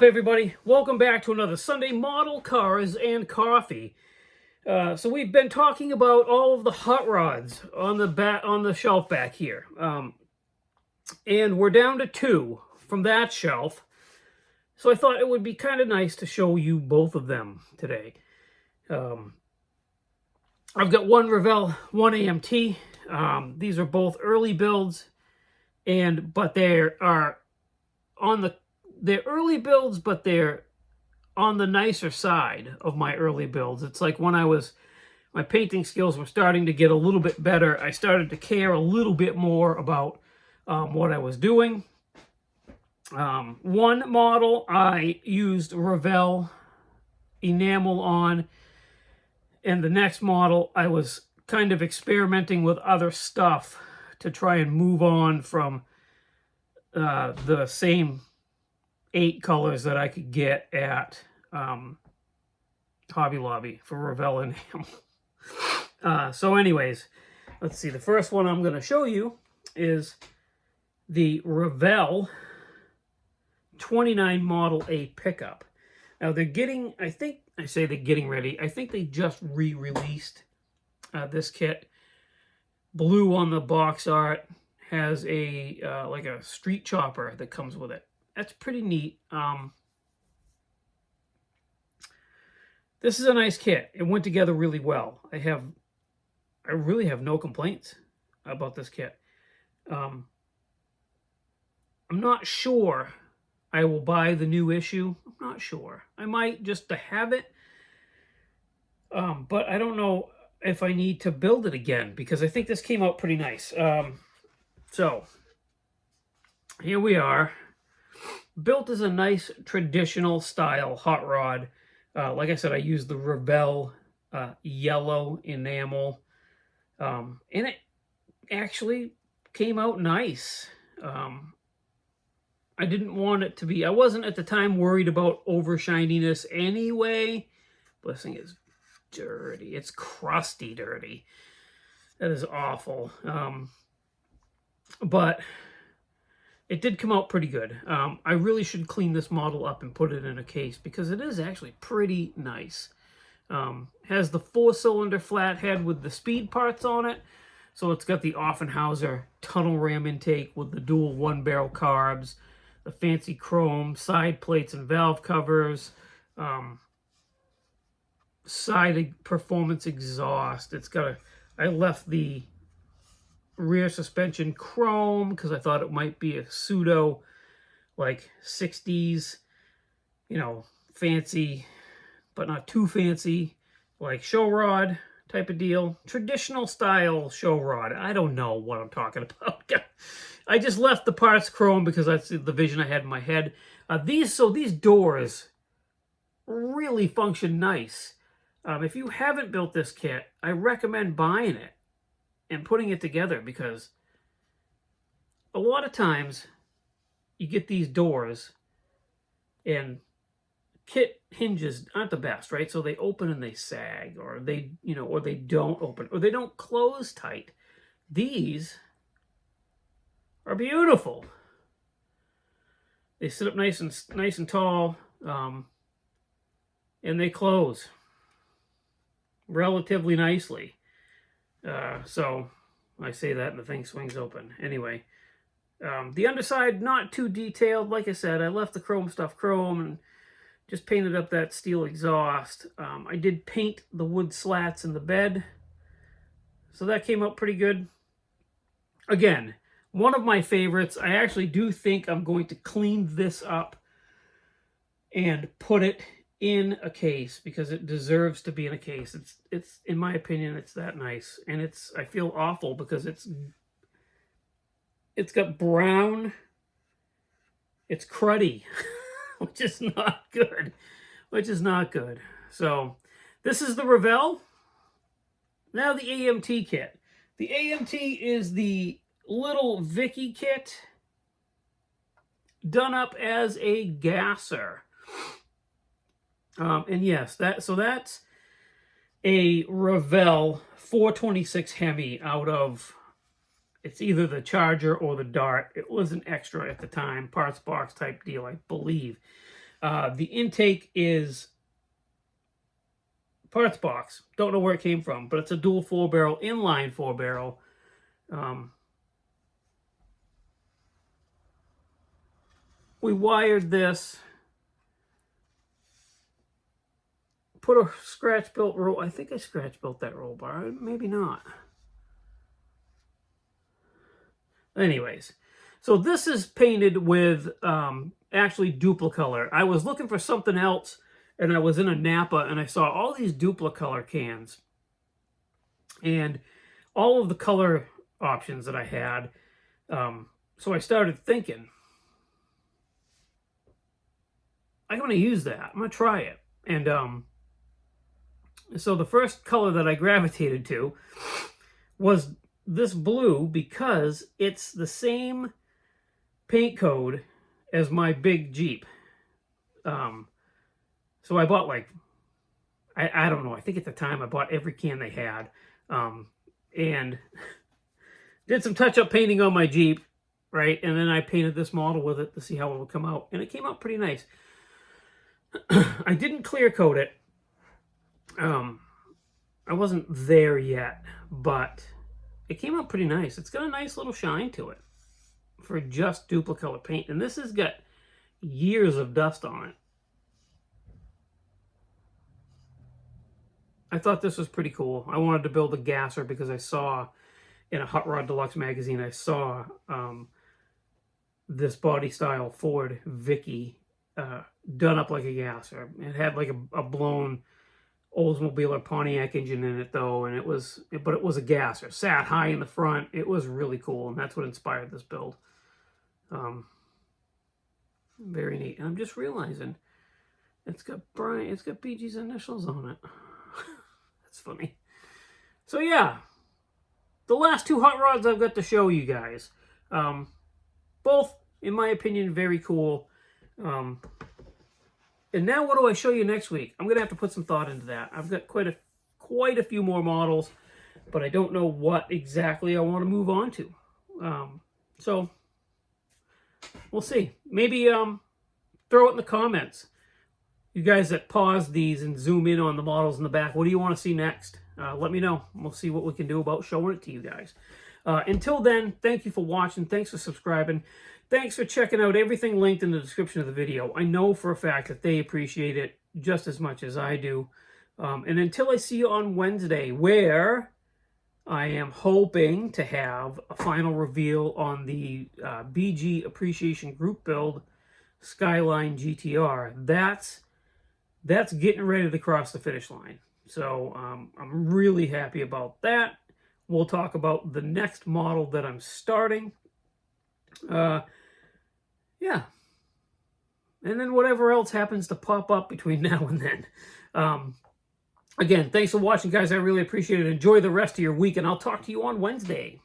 everybody? Welcome back to another Sunday Model Cars and Coffee. So we've been talking about all of the hot rods on the shelf back here, and we're down to two from that shelf. So I thought it would be kind of nice to show you both of them today. I've got one Revel, one AMT. These are both early builds, but they're early builds, but they're on the nicer side of my early builds. It's like when my painting skills were starting to get a little bit better, I started to care a little bit more about what I was doing. One model I used Revel enamel on, and the next model I was kind of experimenting with other stuff to try and move on from the same 8 colors that I could get at Hobby Lobby for Revel enamel. So anyways, let's see. The first one I'm going to show you is the Revel 29 Model A pickup. Now they're getting, I think they're getting ready. I think they just re-released this kit. Blue on the box art, has a like a street chopper that comes with it. That's pretty neat. This is a nice kit. It went together really well. I really have no complaints about this kit. I'm not sure I will buy the new issue. I'm not sure. I might just to have it. But I don't know if I need to build it again, because I think this came out pretty nice. So here we are. Built as a nice traditional style hot rod. Like I said, I used the Revel yellow enamel. And it actually came out nice. I didn't want it to be... I wasn't at the time worried about over shininess anyway. But this thing is dirty. It's crusty dirty. That is awful. But it did come out pretty good. I really should clean this model up and put it in a case, because it is actually pretty nice. Has the 4-cylinder flathead with the speed parts on it. So it's got the Offenhauser tunnel ram intake with the dual 1-barrel carbs, the fancy chrome side plates and valve covers, side performance exhaust. It's got I left the rear suspension chrome because I thought it might be a pseudo like 60s, fancy but not too fancy, like show rod type of deal, traditional style show rod. I don't know what I'm talking about. I just left the parts chrome because that's the vision I had in my head. These doors really function nice. If you haven't built this kit, I recommend buying it and putting it together, because a lot of times you get these doors and kit hinges aren't the best, right? So they open and they sag, or they don't open, or they don't close tight. These are beautiful. They sit up nice and tall, and they close relatively nicely. So I say that and the thing swings open. Anyway, the underside, not too detailed. Like I said, I left the chrome stuff chrome and just painted up that steel exhaust. I did paint the wood slats in the bed, so that came out pretty good. Again, one of my favorites. I actually do think I'm going to clean this up and put it in a case, because it deserves to be in a case. It's in my opinion, it's that nice. And I feel awful because it's got brown, it's cruddy, which is not good. So this is the Revel. Now the AMT kit. The AMT is the little Vicky kit done up as a gasser. And yes, that's a Revel 426 Hemi out of, it's either the Charger or the Dart. It was an extra at the time, parts box type deal, I believe. The intake is parts box. Don't know where it came from, but it's a dual 4-barrel, inline 4-barrel. We wired this, put a scratch-built roll. I think I scratch-built that roll bar. Maybe not. Anyways, so this is painted with actually Duplicolor. I was looking for something else, and I was in a Napa, and I saw all these Duplicolor cans. And all of the color options that I had. So I started thinking, I'm going to use that. I'm going to try it. And so the first color that I gravitated to was this blue, because it's the same paint code as my big Jeep. So I bought like, I don't know, I think at the time I bought every can they had. And did some touch-up painting on my Jeep, right? And then I painted this model with it to see how it would come out. And it came out pretty nice. I didn't clear coat it. I wasn't there yet, but it came out pretty nice. It's got a nice little shine to it for just Duplicolor paint. And this has got years of dust on it. I thought this was pretty cool. I wanted to build a gasser because I saw in a Hot Rod Deluxe magazine, I saw this body style Ford Vicky done up like a gasser. It had like a blown Oldsmobile or Pontiac engine in it though, and it was a gasser. Sat high in the front. It was really cool, and that's what inspired this build. Very neat. And I'm just realizing it's got BG's initials on it. That's funny. So yeah, the last two hot rods I've got to show you guys. Both, in my opinion, very cool. And now what do I show you next week? I'm going to have to put some thought into that. I've got quite a few more models, but I don't know what exactly I want to move on to. So we'll see. Maybe throw it in the comments. You guys that pause these and zoom in on the models in the back, what do you want to see next? Let me know. We'll see what we can do about showing it to you guys. Until then, thank you for watching. Thanks for subscribing. Thanks for checking out everything linked in the description of the video. I know for a fact that they appreciate it just as much as I do. And until I see you on Wednesday, where I am hoping to have a final reveal on the BG Appreciation Group build Skyline GTR. That's getting ready to cross the finish line. So I'm really happy about that. We'll talk about the next model that I'm starting. Yeah. And then whatever else happens to pop up between now and then. Again, thanks for watching, guys. I really appreciate it. Enjoy the rest of your week, and I'll talk to you on Wednesday.